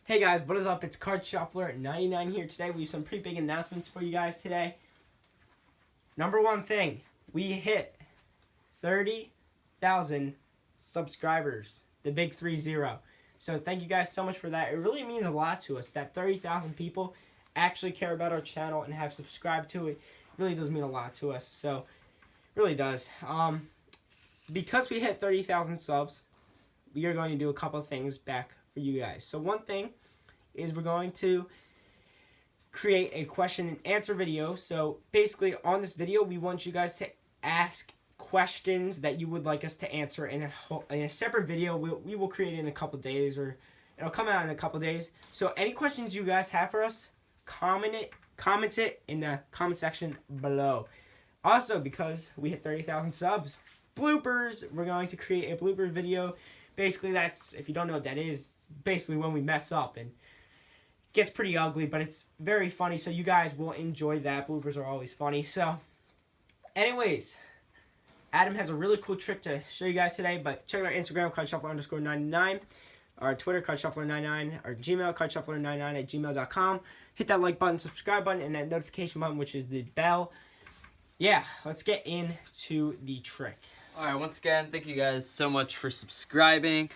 Hey guys, what is up? It's Card Shuffler 99 here today. We have some pretty big announcements for you guys today. Number one thing, we hit 30,000 subscribers. The big 30. So thank you guys so much for that. It really means a lot to us that 30,000 people actually care about our channel and have subscribed to it. It really does mean a lot to us. So it really does. Because we hit 30,000 subs, we are going to do a couple of things back for you guys. So one thing is we're going to create a question and answer video. So basically on this video, we want you guys to ask questions that you would like us to answer in a separate video. We will create it in a couple of days, or it'll come out in a couple of days. So any questions you guys have for us, comment it in the comment section below. Also, because we hit 30,000 subs, bloopers, we're going to create a blooper video. Basically, that's, if you don't know what that is, basically when we mess up and it gets pretty ugly, but it's very funny, so you guys will enjoy that. Bloopers are always funny. So, anyways, Adam has a really cool trick to show you guys today, but check out our Instagram, cardshuffler_99, our Twitter, cardshuffler99, our Gmail, cardshuffler99@gmail.com. Hit that like button, subscribe button, and that notification button, which is the bell. Yeah, let's get into the trick. Alright, once again, thank you guys so much for subscribing.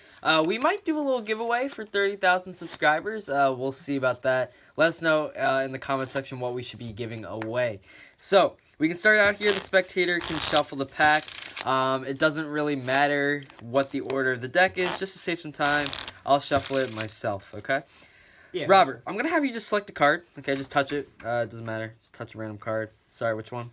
We might do a little giveaway for 30,000 subscribers. We'll see about that. Let us know in the comment section what we should be giving away. So, we can start out here. The spectator can shuffle the pack. It doesn't really matter what the order of the deck is. Just to save some time, I'll shuffle it myself, okay? Yeah. Robert, I'm going to have you just select a card. Okay, just touch it. It doesn't matter. Just touch a random card. Sorry, which one?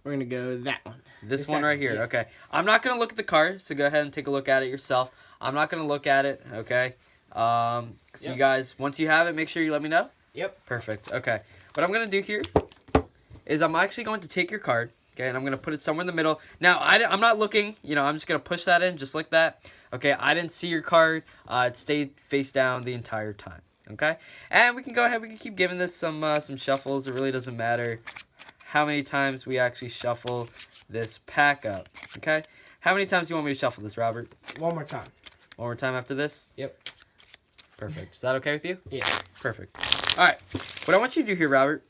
We're going to go that one. This one right here, yeah. Okay. I'm not going to look at the card, so go ahead and take a look at it yourself. I'm not going to look at it, okay? So you guys, once you have it, make sure you let me know. Yep. Perfect. Okay. What I'm going to do here is I'm actually going to take your card, okay, and I'm going to put it somewhere in the middle. Now, I'm not looking, I'm just going to push that in just like that. Okay, I didn't see your card. It stayed face down the entire time, okay? And we can go ahead, we can keep giving this some shuffles. It really doesn't matter how many times we actually shuffle this pack up, okay? How many times do you want me to shuffle this, Robert? One more time. One more time after this? Yep. Perfect. Is that okay with you? Yeah. Perfect. All right. What I want you to do here, Robert,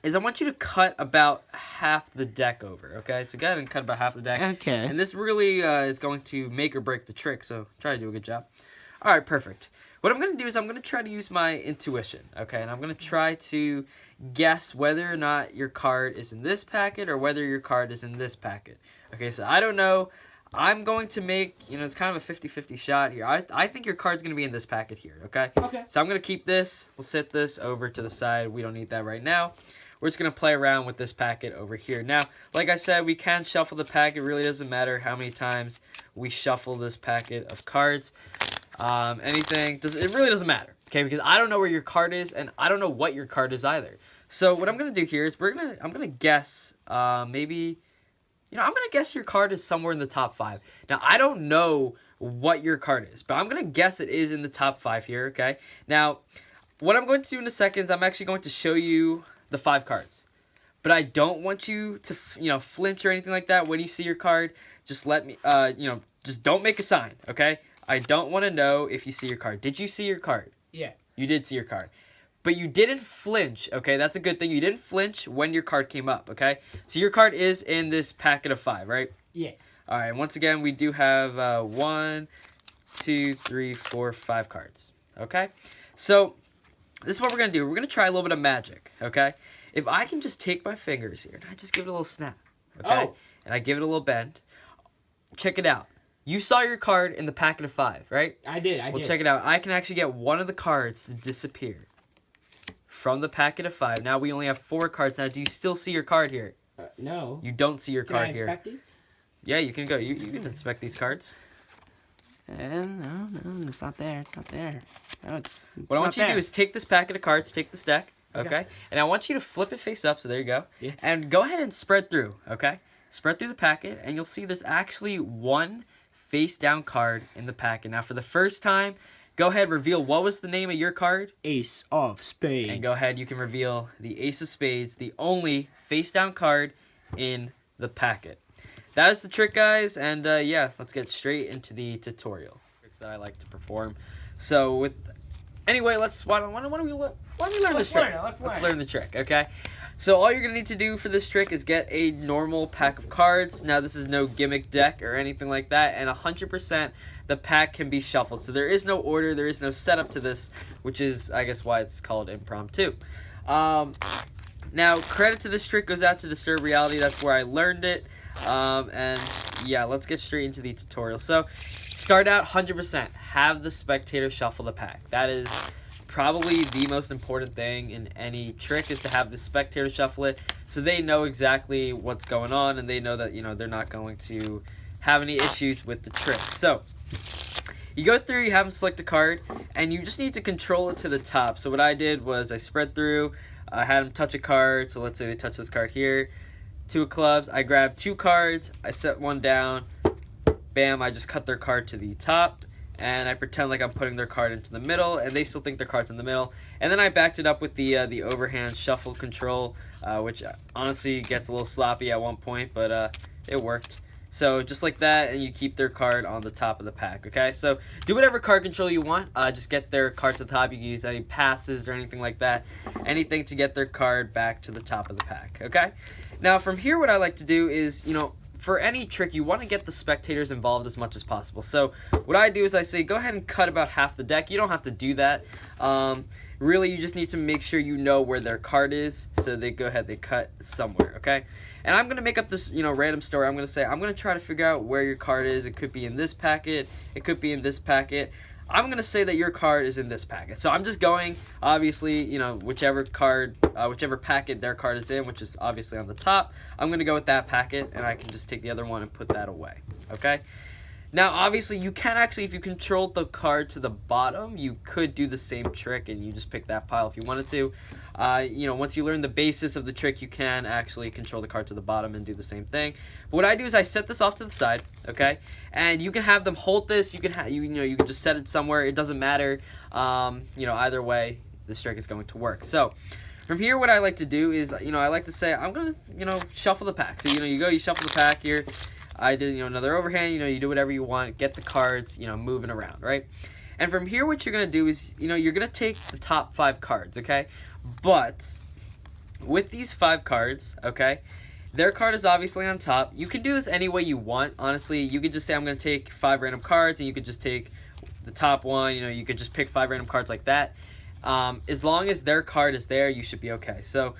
is I want you to cut about half the deck over, okay? So go ahead and cut about half the deck. Okay. And this really is going to make or break the trick, so try to do a good job. All right, perfect. What I'm going to do is I'm going to try to use my intuition, okay? And I'm going to try to guess whether or not your card is in this packet or whether your card is in this packet. Okay, so I don't know. I'm going to make, it's kind of a 50-50 shot here. I think your card's going to be in this packet here, okay? Okay. So I'm going to keep this. We'll set this over to the side. We don't need that right now. We're just going to play around with this packet over here. Now, like I said, we can shuffle the pack. It really doesn't matter how many times we shuffle this packet of cards. It really doesn't matter, okay? Because I don't know where your card is, and I don't know what your card is either. So what I'm gonna do here is I'm gonna guess maybe, I'm gonna guess your card is somewhere in the top 5. Now I don't know what your card is, but I'm gonna guess it is in the top 5 here, okay? Now, what I'm going to do in a second is I'm actually going to show you the 5 cards, but I don't want you to flinch or anything like that when you see your card. Just let me just don't make a sign, okay? I don't want to know if you see your card. Did you see your card? Yeah. You did see your card. But you didn't flinch, okay? That's a good thing. You didn't flinch when your card came up, okay? So your card is in this packet of 5, right? Yeah. All right, once again, we do have 1, 2, 3, 4, 5 cards, okay? So this is what we're going to do. We're going to try a little bit of magic, okay? If I can just take my fingers here and I just give it a little snap, okay? Oh. And I give it a little bend. Check it out. You saw your card in the packet of 5, right? I did. Well, check it out. I can actually get one of the cards to disappear from the packet of 5. Now we only have 4 cards. Now, do you still see your card here? No. You don't see your card here. Can I inspect these? Yeah, you can go. You can inspect these cards. No, it's not there. It's not there. No, it's what I want you to do is take this packet of cards, take this deck, okay? And I want you to flip it face up, so there you go. Yeah. And go ahead and spread through, okay? Spread through the packet, and you'll see there's actually one face down card in the packet. Now, for the first time, go ahead, reveal what was the name of your card? Ace of Spades. And go ahead, you can reveal the Ace of Spades, the only face down card in the packet. That is the trick, guys, and yeah, let's get straight into the tutorial tricks that I like to perform. So Anyway, why don't we learn the trick? Let's learn the trick, okay? So all you're going to need to do for this trick is get a normal pack of cards. Now, this is no gimmick deck or anything like that, and 100% the pack can be shuffled. So there is no order, there is no setup to this, which is, I guess, why it's called impromptu. Now, credit to this trick goes out to Disturb Reality. That's where I learned it. And yeah, let's get straight into the tutorial. So, start out 100%. Have the spectator shuffle the pack. That is probably the most important thing in any trick, is to have the spectator shuffle it so they know exactly what's going on, and they know that, you know, they're not going to have any issues with the trick. So, you go through, you have them select a card, and you just need to control it to the top. So what I did was I spread through, I had them touch a card. So let's say they touch this card here. 2 of clubs. I grabbed 2 cards. I set one down. Bam, I just cut their card to the top. And I pretend like I'm putting their card into the middle, and they still think their card's in the middle. And then I backed it up with the overhand shuffle control, which honestly gets a little sloppy at one point, but it worked. So just like that, and you keep their card on the top of the pack, okay? So do whatever card control you want. Just get their card to the top. You can use any passes or anything like that. Anything to get their card back to the top of the pack, okay? Now from here, what I like to do is, you know, for any trick, you want to get the spectators involved as much as possible. So what I do is I say, go ahead and cut about half the deck. You don't have to do that. Really, you just need to make sure you know where their card is. So they go ahead, they cut somewhere, okay? And I'm going to make up this, you know, random story. I'm going to say, I'm going to try to figure out where your card is. It could be in this packet. It could be in this packet. I'm going to say that your card is in this packet. So I'm just going, obviously, you know, whichever packet their card is in, which is obviously on the top, I'm going to go with that packet, and I can just take the other one and put that away, okay? Now, obviously, you can actually, if you controlled the card to the bottom, you could do the same trick, and you just pick that pile if you wanted to. You know, once you learn the basis of the trick, you can actually control the card to the bottom and do the same thing. But what I do is I set this off to the side, okay? And you can have them hold this. You can you can just set it somewhere. It doesn't matter. You know, either way, this trick is going to work. So from here, what I like to do is, you know, I like to say, I'm going to, you know, shuffle the pack. So, you know, you shuffle the pack here. I did, you know, another overhand. You know, you do whatever you want. Get the cards, you know, moving around, right? And from here, what you're going to do is, you know, you're going to take the top 5 cards, okay? But with these 5 cards, okay, their card is obviously on top. You can do this any way you want. Honestly, you could just say, I'm going to take 5 random cards, and you could just take the top one. You know, you could just pick 5 random cards like that. As long as their card is there, you should be okay. So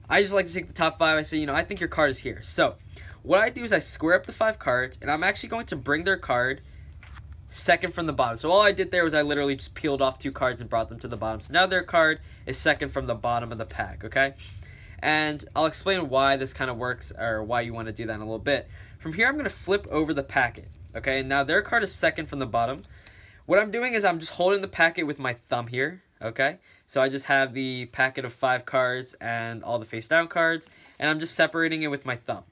I just like to take the top 5. I say, you know, I think your card is here. So what I do is I square up the 5 cards, and I'm actually going to bring their card second from the bottom. So all I did there was I literally just peeled off 2 cards and brought them to the bottom. So now their card is second from the bottom of the pack, okay? And I'll explain why this kind of works, or why you want to do that in a little bit. From here, I'm going to flip over the packet, okay? And now their card is second from the bottom. What I'm doing is I'm just holding the packet with my thumb here, okay? So I just have the packet of 5 cards and all the face down cards, and I'm just separating it with my thumb.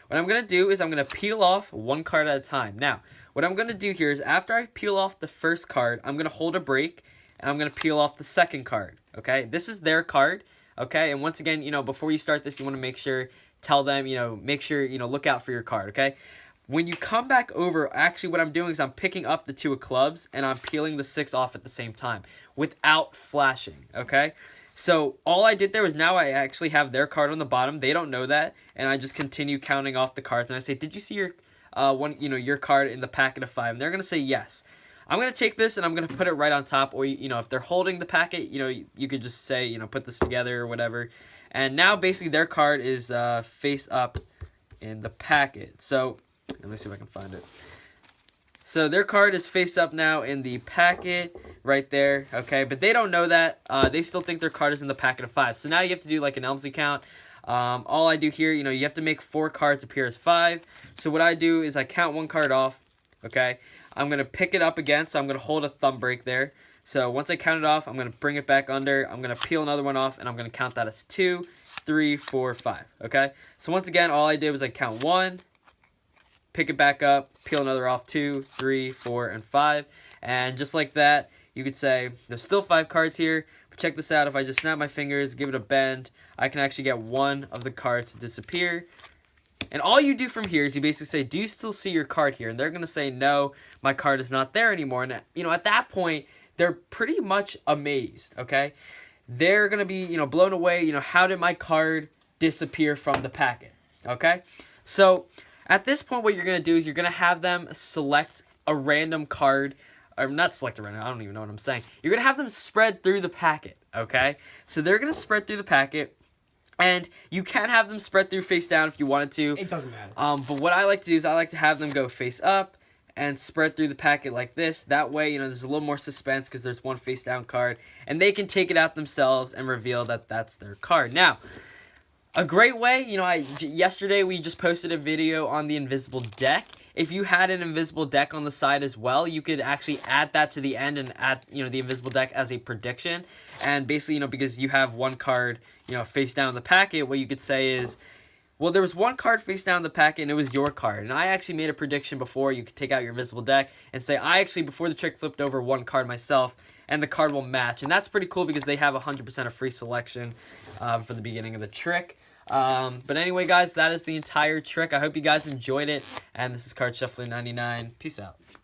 What I'm going to do is I'm going to peel off 1 card at a time. Now, what I'm going to do here is after I peel off the first card, I'm going to hold a break, and I'm going to peel off the second card, okay? This is their card, okay? And once again, you know, before you start this, you want to make sure, tell them, you know, make sure, you know, look out for your card, okay? When you come back over, actually what I'm doing is I'm picking up the 2 of clubs, and I'm peeling the 6 off at the same time without flashing, okay? So all I did there was now I actually have their card on the bottom. They don't know that, and I just continue counting off the cards, and I say, did you see your your card in the packet of 5? And they're going to say yes. I'm going to take this and I'm going to put it right on top, or, you know, if they're holding the packet, you know, you could just say, you know, put this together or whatever. And now basically their card is face up in the packet. So let me see if I can find it. So their card is face up now in the packet right there, okay? But they don't know that. They still think their card is in the packet of 5. So now you have to do like an Elmsley count. All I do here, you know, you have to make 4 cards appear as 5. So what I do is I count 1 card off, okay? I'm going to pick it up again, so I'm going to hold a thumb break there. So once I count it off, I'm going to bring it back under. I'm going to peel another one off, and I'm going to count that as 2, 3, 4, 5, okay? So once again, all I did was I count 1, pick it back up, peel another off, 2, 3, 4, and 5. And just like that, you could say there's still 5 cards here. But check this out. If I just snap my fingers, give it a bend, I can actually get 1 of the cards to disappear. And all you do from here is you basically say, do you still see your card here? And they're going to say, no, my card is not there anymore. And, you know, at that point, they're pretty much amazed, okay? They're going to be, blown away, how did my card disappear from the packet, okay? So at this point, what you're going to do is you're going to have them select a random card, or not select a random, I don't even know what I'm saying. You're going to have them spread through the packet, okay? So they're going to spread through the packet, and you can have them spread through face down if you wanted to. It doesn't matter. But what I like to do is I like to have them go face up and spread through the packet like this. That way, there's a little more suspense because there's one face down card, and they can take it out themselves and reveal that that's their card. Now, a great way, yesterday we just posted a video on the invisible deck. If you had an invisible deck on the side as well, you could actually add that to the end and add, the invisible deck as a prediction. And basically, because you have one card, face down in the packet, what you could say is, well, there was one card face down in the packet, and it was your card. And I actually made a prediction before. You could take out your invisible deck and say, I actually, before the trick, flipped over one card myself, and the card will match. And that's pretty cool because they have 100% of free selection for the beginning of the trick. But anyway, guys, that is the entire trick. I hope you guys enjoyed it. And this is Card Shuffler 99. Peace out.